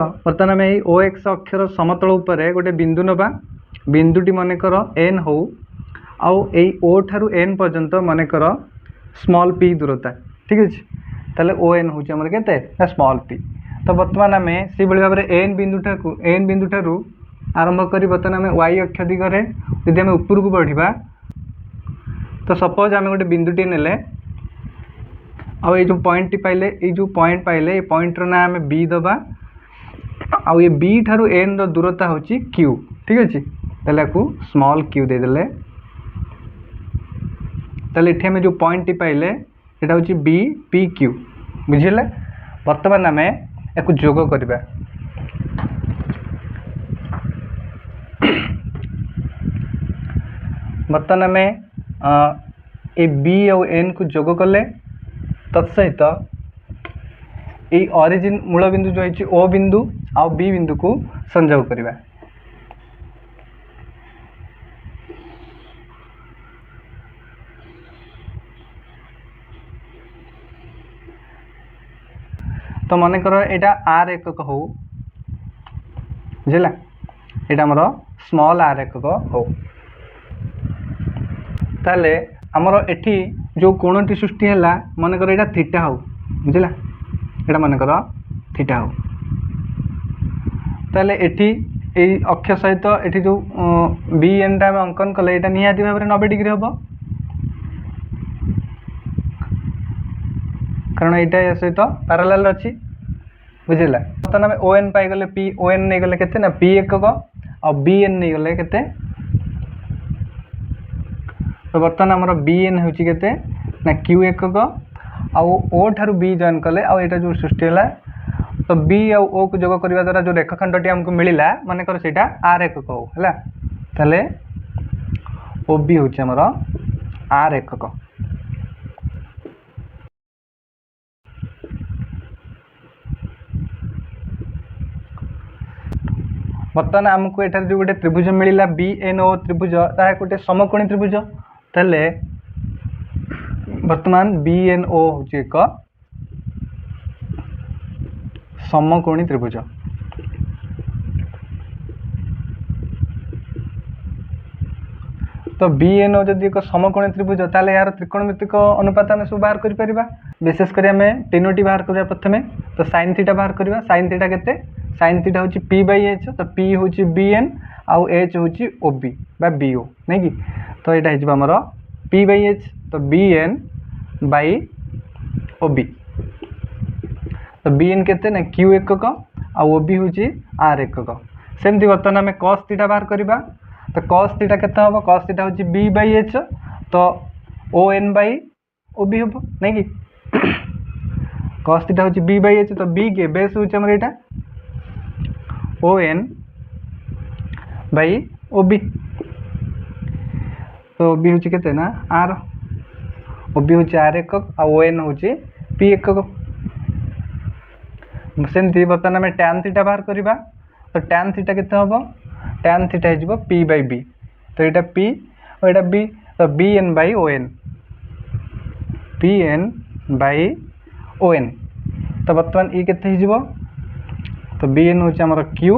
बर्तमान आम ओ एक्स अक्षर समतल उपर गोटे बिंदु नवा बिंदुटी मनकर एन हो आउ ओ ठारू एन पर्यंत मनकर स्मॉल पी दूरता ठीक अच्छे ताले ओ एन हूँ आमर के स्मॉल पी। तो बर्तमान आम से भाव में एन बिंदु ठारू आरंभ कर बर्तमान आम वाई अक्ष दिगरे यदि आम ऊपर को बढ़ा तो सपोज आम गोटे बिंदुटी नेले आउ ये जो पॉइंट पाइले ये जो पॉइंट पाइले ये पॉइंटर ना आम बी दबा आउ ये बी ठारू एन रो दूरता होची क्यू ठीक अच्छे ताले को स्मॉल क्यू देदेले ताले इठे में जो पॉइंट टी पाइले एटा होची बी पी क्यू बुझिले। वर्तमान आम याकू जोग करबा बर्तमान आम ए बी और एन को जोग कले तत्सहित ये ऑरिजिन मूल बिंदु जो है ओ बिंदु आ बी बिंदु को संयोग करवा। तो मन कर एटा आर एकक हो बुझला एटा हमर स्मॉल आर एकक हो ताले हमर एठी जो कोणटी सृष्टि हैला मन कर एटा थीटा हो बुझला एटा मन कर थीटा हो ताले एठी ए अक्ष सहित एठी जो बी एन टा अंकन कले एटा निहाती भाव 90 डिग्री हम कारण एटा या सहित पैरेलल अछि बुझला। बर्तमान आम ओ एन पाई गले पी ओ एन नहीं गले केते ना पी एकक और बी एन नहीं गले केते तो बर्तमान आमर बी एन होची केते ना क्यू एकक आउ ओ ठारू बी जॉइन कले आउ एटा जो सृष्टि हैला तो बी आउ ओ को जोग करबा द्वारा जो रेखाखंडटी हमको मिलिला माने कर सेटा आर एकक हो हैला ताले ओ बी होची हमर आर एकक। बर्तमान आमको एठार जो गोटे त्रिभुज मिलला बी एन ओ त्रिभुज ताहा गोटे समकोणी त्रिभुज ताले वर्तमान बी एन ओ होची एक समकोणी त्रिभुज। तो बी एन ओ जदि एक समकोणी त्रिभुज ताले यार त्रिकोणमितिक अनुपात आम सब बाहर कर परिबा विशेष कर आम तीनोटी बाहर करिया प्रथमे तो साइन थीटा बाहर करिबा साइन थीटा केते साइन थीटा होची पी बाई एच तो पी होची बी एन आउ एच होची ओ बी बा बी ओ नहीं कि तो यहाँ हो आमर पी बाई एच तो B N by O B तो बी एन केते ना क्यू एकक आउ ओ बी होची आर एकक। सेमती बर्तमान आम कॉस थीटा बाहर करबा तो कॉस थीटा केते हम कॉस थीटा होची बी बाई एच तो O N by O B हम नहीं कि कॉस थीटा होची बी बाई एच तो बी के बेस होची हमर एटा O N by O B तो बी हूँ के ना आर ओ बी हूँ आर एकक आ ओ एन हूँ पी एकक। सेमती बर्तमान आम टैन थीटा बाहर करवा तो टैन थीटा केते हम टैन थीटा हो पी बाई बी तो यहाँ पी और यहाँ बी तो B N by O N P N by O N तो बर्तमान ये केते हो तो बी एन हूँ आमर क्यू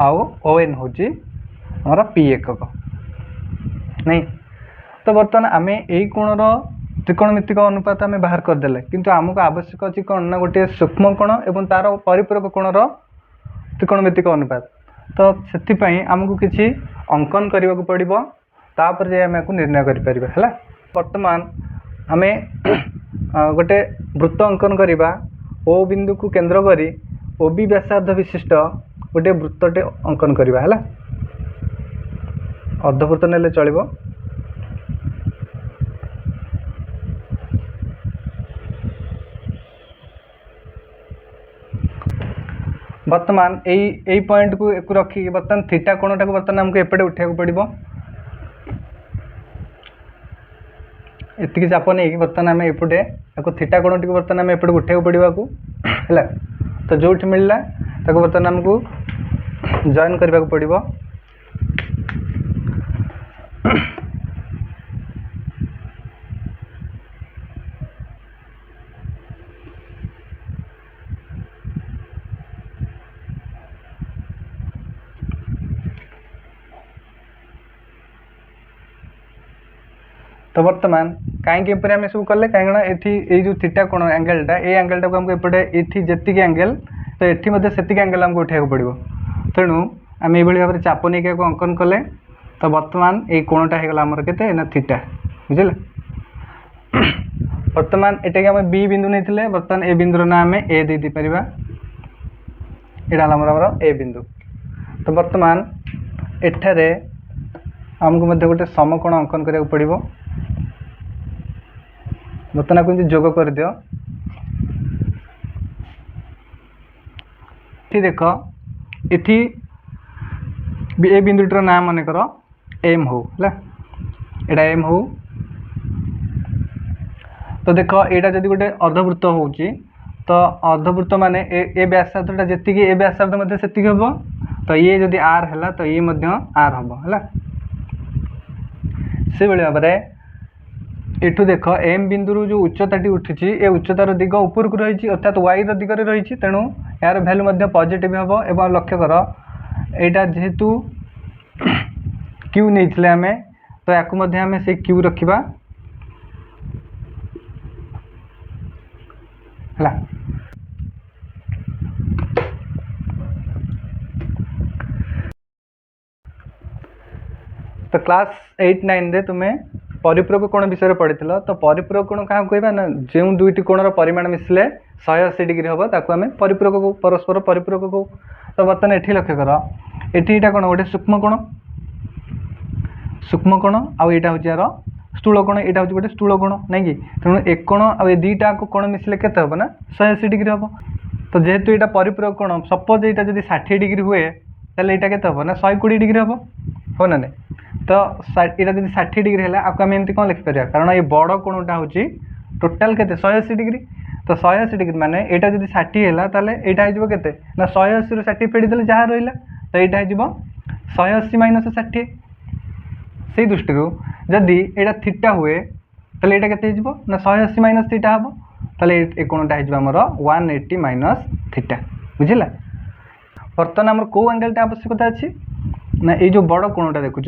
आउ ओ एन हूँ आमर पी एकक नहीं। तो बर्तमान आम यही कोणर त्रिकोणमितिक अनुपात आम बाहर करदे किंतु आमको आवश्यक अच्छी कौन ना गोटे सूक्ष्म कोण एवं तार परिपूरक कोणर त्रिकोणमितिक अनुपात तो से आमको किसी अंकन करने को पड़ो तापर जाए आम निर्णय कर। बर्तमान आम गोटे वृत्त अंकन करवा ओ बिंदु को केंद्र करी ओ बी व्यासार्ध विशिष्ट गोटे वृत्तटे अंकन करवा है अर्धवृत्त नेले चलिबो। बर्तमान यही पॉइंट को रखी बर्तमान थीटा कोणटा को बर्तमान हमको एपटे उठा पड़ो एतिक चाप नहीं बर्तमान आम एपटे थीटा कोण टी बर्तमान आम एपटे उठा पड़ा है तो जो मिलला ताको बर्तमान आमको जॉइन करने को पड़ो। तो बर्तमान कहीं आम सब कले कहीं ये जो थीटा कोण एंगलटा ये एंगलटा को आमको एपटे ये जी एंगल तो ये से एंगल आमको उठाइक पड़ो तेणु आम ये भाव में चाप नहीं अंकन कले तो बर्तमान ये कोणटा होगला आमर के ना थीटा बुझे बर्तमान ये आम बी बिंदु नहीं बर्तमान ए बिंदुर ना आम ए दे पार यहाँ ए बिंदु तो बर्तमान एठारे आमको मध्य गोटे समकोण अंकन करा पड़ो बर्तमान को जोग कर दियो देख इठी ए बिंदुटर ना मन कर एम हो एटा एम हो तो देख यहाँ जब गोटे अर्धवृत्त हो तो अर्धवृत्त माने ए व्यासार्धटा जी ए व्यासार्ध से हम तो ये जदि आर है तो ये आर हम है से भाव में एठू देख एम बिंदु जो उच्चताटी उठी ए उच्चतार दिग ऊपर को रही अर्थात वाई दिगरे रही तेणु यार भैल्यू पॉजिटिव हम एवं लक्ष्य कर यहाँ जेहेतु क्यू नहीं आम तो या से क्यू रखा है तो क्लास 8-9 रे तुम्हें परिपूरक कोण विषय पढ़ी तो परिपूरक कोण क्या कहवा ना जो दुईटी कोणर परिमाण मिसले 180 डिग्री हम ताको आम परिपूरक को परस्पर परिपूरक को तो बर्तमान ये लक्ष्य कर ये कौन गोटे सूक्ष्म कोण आउ यहाँ हूँ यार स्थूल कोण यहाँ हूँ गोटे स्थूल कोण नहीं कि तेणु एक कोण आ दुईटा कोण मिसले केते हम ना 180 डिग्री हम तो जेहेतु यहाँ परिपूरक कोण सपोज यहाँ जब 60 डिग्री हुए ताले यहाँ केते हम ना 120 डिग्री हम हो ना नहीं तो यहाँ जब 60 डिग्री है आपको आम एमती कौन लिखिपर कारण ये बड़ कोणटा हूँ टोटाल के 180 डिग्री तो 180 डिग्री माने यहाँ जब 60 है ताले यहाँ हो के ना 180 ରୁ 60 फेड़ी देले जहाँ रहा तो यहाँ हो 180 माइनस 60 से दृष्टि जदि यहाँ थीटा हुए तो यहाँ के ना 180 माइनस थीटा हम तो कोणटा होमर 180 माइनस थीटा बुझला बर्तमान आमर कौ एंगलटा आवश्यकता अच्छी ना ये जो बड़ कोणटा देखुच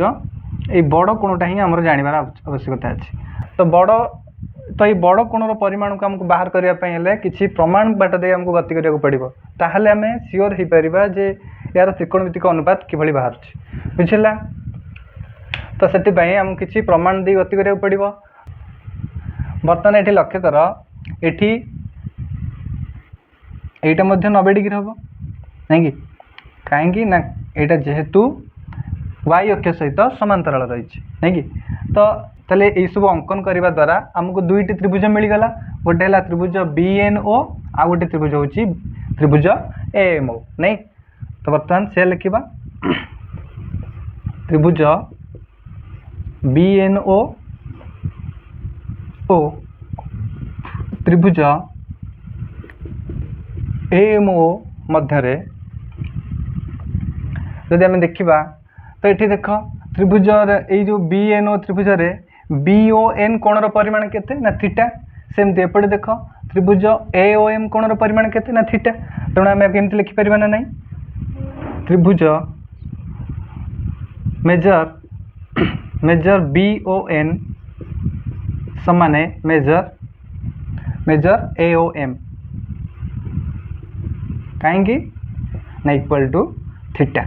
ये बड़ कोणटा ही आमर जानवर आवश्यकता अच्छी तो ये बड़ कोणर परिमाण को आमको बाहर करने किसी प्रमाण बाट दे आमको गति करा पड़ो ताहले आम सियोर हो पार जे यार त्रिकोणमितिक अनुपात किभली बाहर बुझला तो से आम किसी प्रमाण दे गति करा पड़ो बर्तमान ये लक्ष्य कर ये यहाँ 90 डिग्री हम नहीं कि कहीं ना यहाँ जेहेतु वाई अक्ष सहित समांतराल रही नहीं कि तो ताले ये सब अंकन करने द्वारा आमको दुईटी त्रिभुज मिलगला गोटे है त्रिभुज BNO आ गोटे त्रिभुज हूँ त्रिभुज AMO नहीं तो बर्तमान से लिखा त्रिभुज BNO ओ त्रिभुज AMO मध्य जदि आम देखा तो ये देख त्रिभुज ये जो BNO त्रिभुज BON कोणर परिमाण केते ना थीटा सेमती एपटे देख त्रिभुज AOM कोणर परिमाण केते ना थीटा तेणु आम केमती लिखिपर ना नहीं त्रिभुज मेजर BON समाने मेजर AOM कहीं ना इक्वल टू थीटा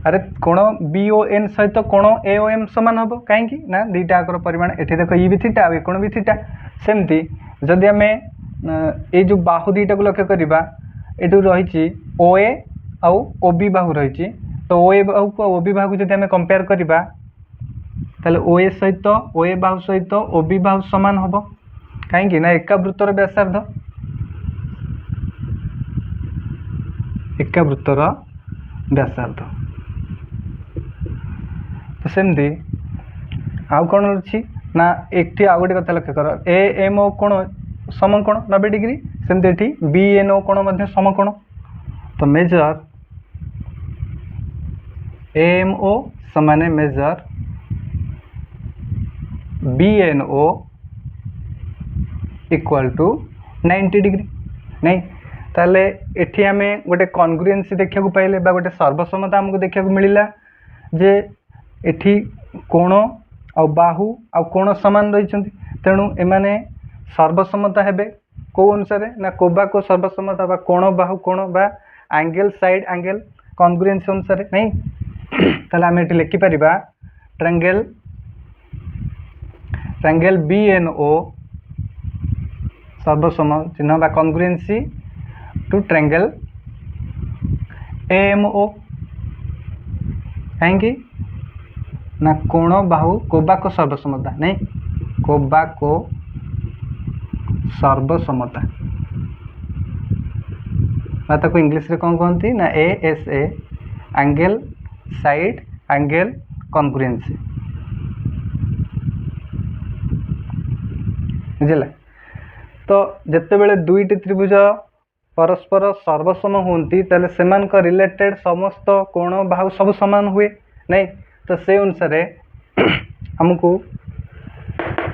अरे कोण BON सहित कोण AOM सामान हम कहीं ना दुईटा आकर परिमाण ये देख ये भी थीटा आ कोण भी थीटा सेमती जदि आम ये जो बाहु दुईटा को लक्ष्य करवा ये रही OA आउ OB बाहु रही तो OA बाहु को OB बाहु को जब आम कंपेयर करवा ताले OA सहित OA बाहु सहित OB बाहु सामान हम कहीं ना एका वृत्तर व्यासार्ध एका वृत्तर व्यासार्ध तो सेमती आउ कौन अच्छी ना एक आउ गोटे कथा लक्ष्य कर AMO कोण समकोण 90 डिग्री सेमती BNO कोण समकोण तो मेजर AMO समाने measure BNO equal to 90 degree नहीं ताले एठी आमे गोटे कॉन्ग्रुएंसी देखा पाइले गोटे सर्वसम्मता आमको देखा मिलला जे एठी कोण आ बाहु आ कोण सामान रही तेणु एमाने सर्वसम्मता हेबे को अनुसार ना कोबाको सर्वसम्मता बा कोण बाहु कोण बा एंगल साइड एंगल कॉन्ग्रुएंस अनुसार नहीं ताले आम ये लिखिपर ट्रायंगल ट्रायंगल BNO सर्वसम चिन्ह बा कॉन्ग्रुएंसी टू ट्रायंगल AMO कहीं ना कोण बाहु कोबाको सर्वसमता नहीं कोबाको सर्वसमता ताको इंग्लिश रे कौन कहती ना ASA angle side angle congruency बुझे तो जिते बेले दुईटी त्रिभुज परस्पर सर्वसम होती ताले सेमान को रिलेटेड समस्त कोण बाहु सब समान हुए नहीं तो से अनुसार आमको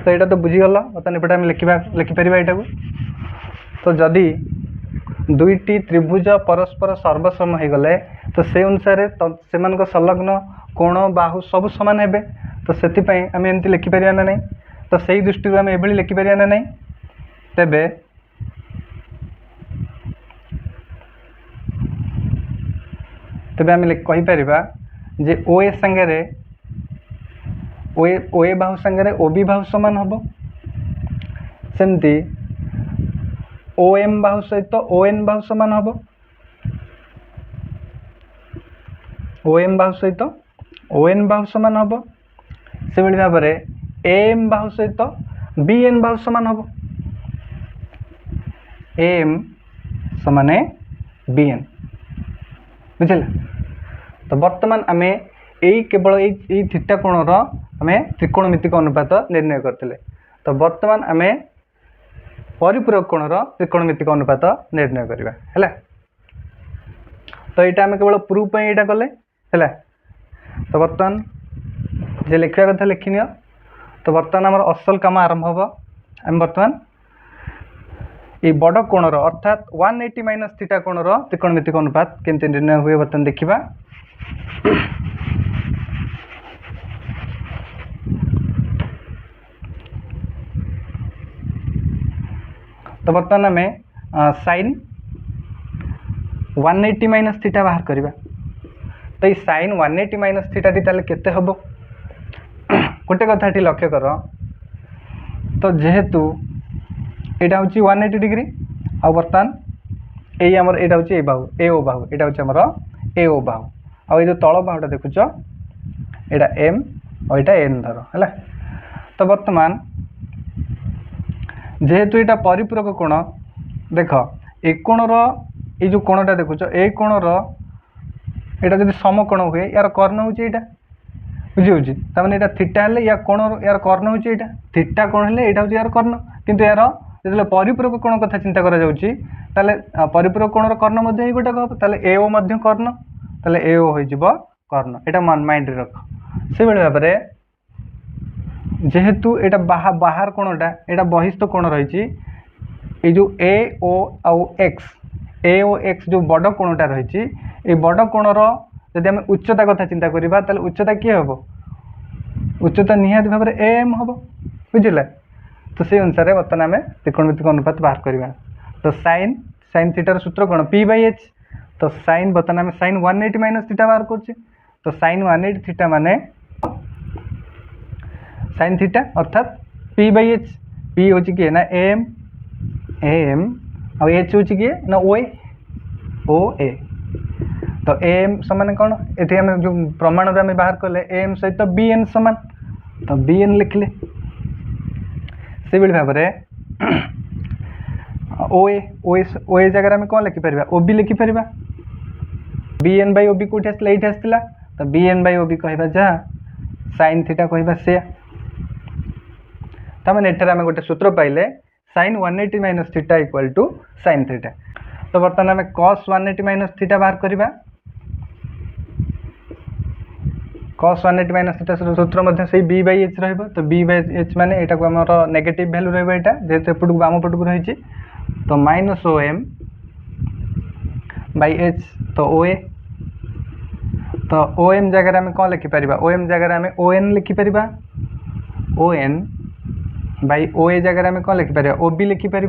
तो यहाँ तो बुझीगल बर्तमान एपटे आम लिखिपर यहाँ को तो जदि दुईटी त्रिभुज परस्पर सर्वसम हो गले तो से अनुसार से संलग्न कोण बाहु सब समान हेबे तो से आम एमती लिखिपर ना नहीं तो सही दृष्टि आम एभली लिखिपर ना नहीं तेबे तेबे आम कहीपर जे OA सांगे OA बाहु सांगे OB बाहु समान हम सेमती OM बाहु सहित ON बाहु समान हम OM बाहु सहित ON बाहु समान हम से भाई भाव में AM बाहु सहित BN बाहु समान हम AM समान BN बुझे तो वर्तमान आम यही केवल यही थीटा कोणर आम त्रिकोणमितिक अनुपात निर्णय करते तो वर्तमान आम परिपूरक कोणर त्रिकोणमितिक अनुपात निर्णय करवा है तो यहाँ आम केवल प्रूफ यहाँ कले है तो वर्तमान जे लिखा कथा लिखि नि तो वर्तमान आम असल काम आरंभ हम आम वर्तमान ये बड़ कोणर अर्थात 180 माइनस थीटा कोणर त्रिकोणमितिक अनुपात केमती निर्णय हुए बर्तमान देखा तो बर्तमान आम साइन 180 माइनस थीटा बाहर करवा तो ये साइन 180 माइनस थीटा टी ताले केते हबो गोटे कथाटी लक्ष्य कर तो जेहेतु यहाँ हूँ 180 डिग्री आ बर्तमान यही आमर यहाँ हूँ ए बाहु AO बाहु यहाँ हूँ आमर AO बाहु आ जो तल बाहुटा देखुच यहाँ M और यहाँ N धर है तो वर्तमान जेहेतु यहाँ परिपूरक कोण देख ए कोणर ये जो कोणटा देखुच ए कोणर यहाँ जब समकोण हुए यार कर्ण हूँ यहाँ बुझे तमें यहाँ थीटा हेल्ले या कोण यार कर्ण हूँ यहाँ थीटा कोण हेल्ले यहाँ हूँ यार कर्ण किंतु यार जो परिपूरक कोण कथा चिंता करा परिपूरक कोणर कर्ण ही गोटे हम ताले AO कर्ण ताले AO हो कर्ण यहाँ माइंड रख से भाव में जेहेतु यहाँ बाहर कोणटा यहाँ बहिस्थ कोण रही जो AO आउ x जो बड़ कोणटा रही ये बड़ कोणर जदि आम उच्चता कथा चिंता करवा ताले उच्चता किए हम उच्चता निहाती भाव में AM हम बुझे तो से अनुसार बर्तमान आम त्रिकोणमितिक अनुपात बाहर करवा तो साइन थीटार सूत्र कौन P/H तो साइन बर्तमान आम साइन 180 माइनस थीटा बाहर कर तो साइन 180 थीटा माने साइन थीटा अर्थात P/H P हूँ किए ना AM और H हूँ किए ना OA तो AM समान कौन ये आम जो प्रमाण आम बाहर कले AM सहित BN समान तो BN लिखले से भाव में OA जगह आम कौन लिखिपर OB लिखिपर BN/OB कौट आसला ये आसला तो BN/OB कहवा जहाँ साइन थीटा कहवा से तमें एठार आम गोटे सूत्र पाइले sine 180 minus theta equal to sine theta तो बर्तमान आम कॉस 180 माइनस थीटा बाहर करवा कॉस 180 माइनस थीटा सूत्र से B/H रहिबो तो B/H माने एटा को हमर नेगेटिव वैल्यू रहबो एटा जेते एपटू बाम पटू रही तो माइनस OM बाई H तो OA तो OM जगह आम कौन लिखिपर OM जगह आम ON लिखिपर O N by O A जगह आम कौन लिखिपर ओ बी लिखिपर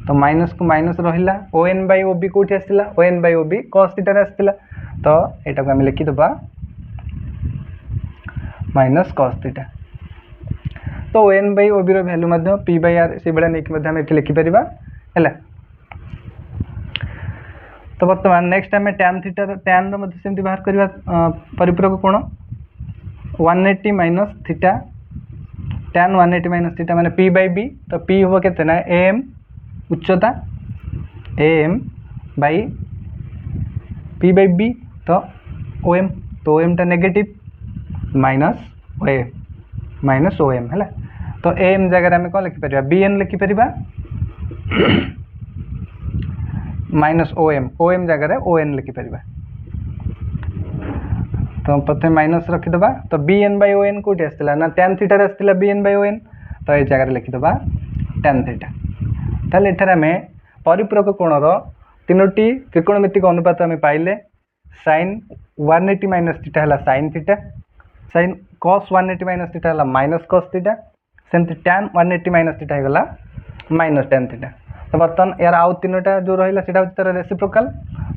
तो माइनस को माइनस रहा O N by O B कौटी आसला O N by O B cos theta आसला तो यहाँ को आम लिखिदबा माइनस कस थीटा तो O N by O B रैल्यू पी बाई आर से भाया नहीं लिखिपर है। तो बर्तमान नेक्स्ट आम टैन थीटा टैन सेमती बाहर करवा परिपूरक कोण 180 minus theta tan 180 minus theta माने पी बाई बी तो पी हम के एम उच्चता M by P by B तो ओ एम टा नेगेटिव माइनस ओ एम है तो एम जगह आम कौन लिखिपर बी एन लिखिपर माइनस ओ एम जगह ओ एन लिखिपर तो प्रथम माइनस रखीदबा तो B N by O N कौटी आसला ना टैन थीटा आसला B N by O N तो ये जगह लिखिदबा टैन थीटा ताले एठार आम परिपूरक कोणर तीनोटी त्रिकोणमितिक अनुपात आम पाइले साइन 180 माइनस थीटा है साइन थीटा साइन कस 180 माइनस थीटा है माइनस कस थीटा सेमती टैन 180 माइनस थीटा होगा माइनस टैन थीटा तो बर्तमान यार आउ तीनोटा जो रहा है तार रेसिप्रोकाल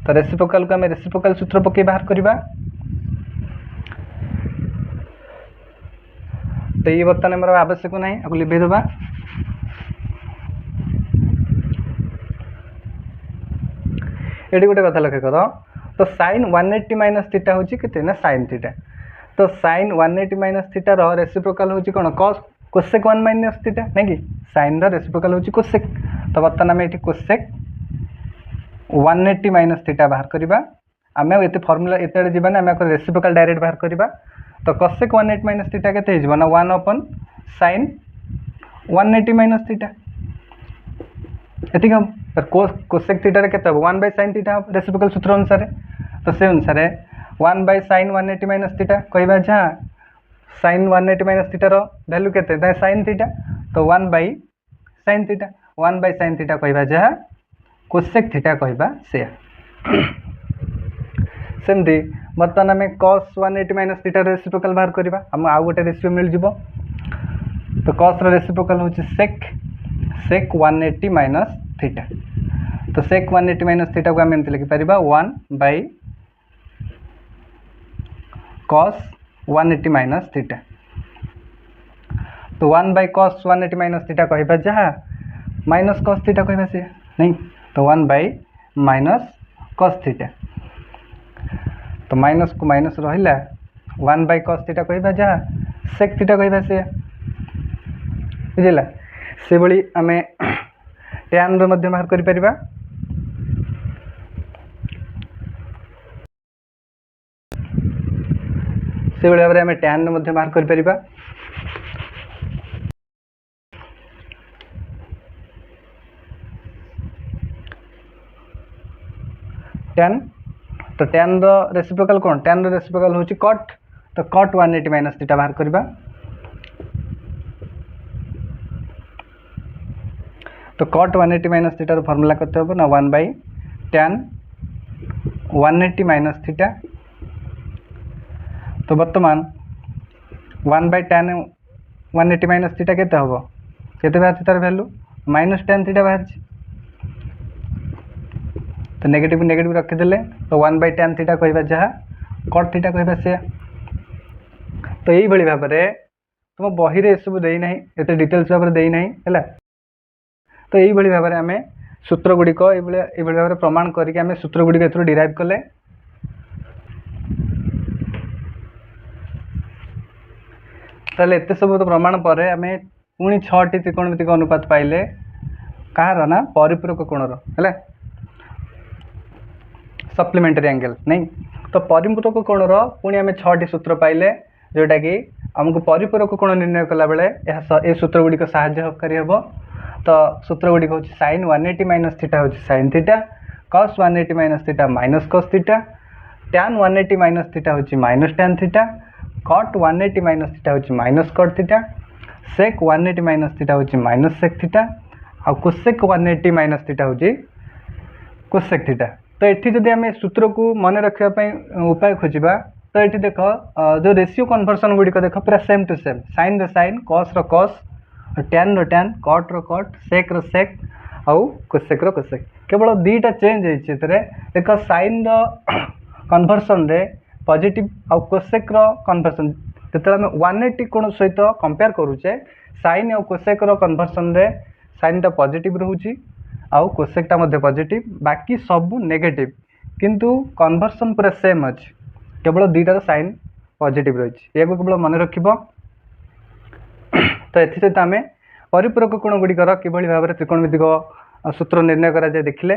तो रेसिप्रोकाल को आम रेसिप्रोकाल सूत्र पकई बाहर करवा तो ये बर्तमान मोर आवश्यक ना आपको लिभेदबा ये गोटे कथा लक्ष्य कर तो साइन 180 माइनस थीटा हूँ के साइन थीटा तो साइन 180 माइनस थीटार रेसिप्रोकाल हूँ कौन कस कोसेक 1 माइनस थीटा नहीं कि साइन रेसिप्रोकाल हूँ कोसेक तो बर्तमान आम ये कोसेक 180 माइनस थीटा बाहर करवा आम ये फर्मूला एत जाना आम रेसिप्रोकाल डायरेक्ट बाहर करवा तो कोसेक 180 माइनस थीटा के ना 1 अपन साइन 180 माइनस थीटा ये हम कोसेक थीटा के 1 बाय साइन थीटा रेसिप्रोकाल सूत्र अनुसार तो से अनुसार 1 बाय साइन 180 माइनस थीटा कहवा जहाँ साइन 180 माइनस थीटार भैल्यू के साइन थीटा तो 1 by sine theta 1 by sine theta कहवा जहाँ कोसेक थीटा कहवा से सेमती बर्तमान आम कस 180 माइनस थीटा रेसिप्रोकाल बाहर करवा आम आउ गोटे रेसिपो मिल जाव तो कस रेसिप्रोकाल हूँ सेक 180 माइनस थीटा तो सेक 180 माइनस थीटा को आम एमती लिखिपर 1 बाय कस 180 माइनस थीटा तो 1 बाय कस 180 माइनस थीटा कहवा जहाँ माइनस कस थीटा कहवा से नहीं तो 1 बाय माइनस कस थीटा तो माइनस को माइनस रहा 1 बाय कस थीटा कहवा जहाँ सेक थीटा कहवा से बुझला से भली आम टैन बाहर कर परिबा से भाव में आम टैन बाहर कर परिबा टैन तो टैन रेसिप्रोकाल कौन टैन रेसिप्रोकाल हूँ कट तो कट 180 माइनस थीटा बाहर करवा तो कट 180 माइनस थीटार फर्मूला करते हो ना 1 बाय टैन 180 माइनस थीटा तो बर्तमान 1 बाय टैन 180 माइनस थीटा केते हम केते बाहर तार वैल्यू माइनस टैन थीटा बाहर तो नेगेटिव नेगेटिव रखीदे तो 1 बाय टैन थीटा कहवा जहाँ कट थीटा कहवा से तो यही भाव में तुम बही रे सब देना एत डिटेल्स भाव में देना है तो यही भाव में आम सूत्र गुड़िक ये भाव में प्रमाण करके आम सूत्र गुड़िक ए डिराइव कले ताले एत सब तो प्रमाण पर आम पुणी 6टी त्रिकोणमितिक अनुपात पाइले कहार ना परिपूरक कोणर है सप्लीमेंटरी एंगल नहीं तो परिपूरक कोणर पुणी आम 6टी सूत्र पाइले जोटा कि आमको परिपूरक कोण निर्णय कला बेले ए सूत्र गुड़िक साहाय्यकारी हे तो सूत्र गुड़िक हूँ साइन 180 माइनस थीटा हूँ sine theta cos 180 minus theta minus cos theta tan 180 minus theta हूँ minus tan theta cot 180 minus theta हूँ minus cot theta sec 180 minus theta हूँ माइनस सेक थीटा आ कोसेक 180 माइनस थीटा हूँ cosec theta तो ये जदि आम सूत्र को मन रखापी उपाय खोजा तो तो ये देख जो रेशियो कन्वर्सन गुड़िक देख पूरा सेम टू सेम साइन रईन कस रस टैन रैन कट रट सेक रेक आउ कोसेक कोसेक केवल दुईटा चेंज होते देख साइन कन्वर्सन रे पॉजिटिव आउ कोसेक कन्वर्सन जो आम 180 कोण सहित कंपेयर करुचे साइन आउ कोसेक कन्वर्सन रे साइन टा पॉजिटिव रोचे आउ कोसेक टा पॉजिटिव बाकी सब नेगेटिव किंतु कन्वर्सन पूरा सेम अच्छे केवल दुईटार साइन पॉजिटिव रही या केवल मन रख तो एसत आम परिपूरक कोण गुड़िकर कि भाव में त्रिकोणमितिक सूत्र निर्णय करा देखिले।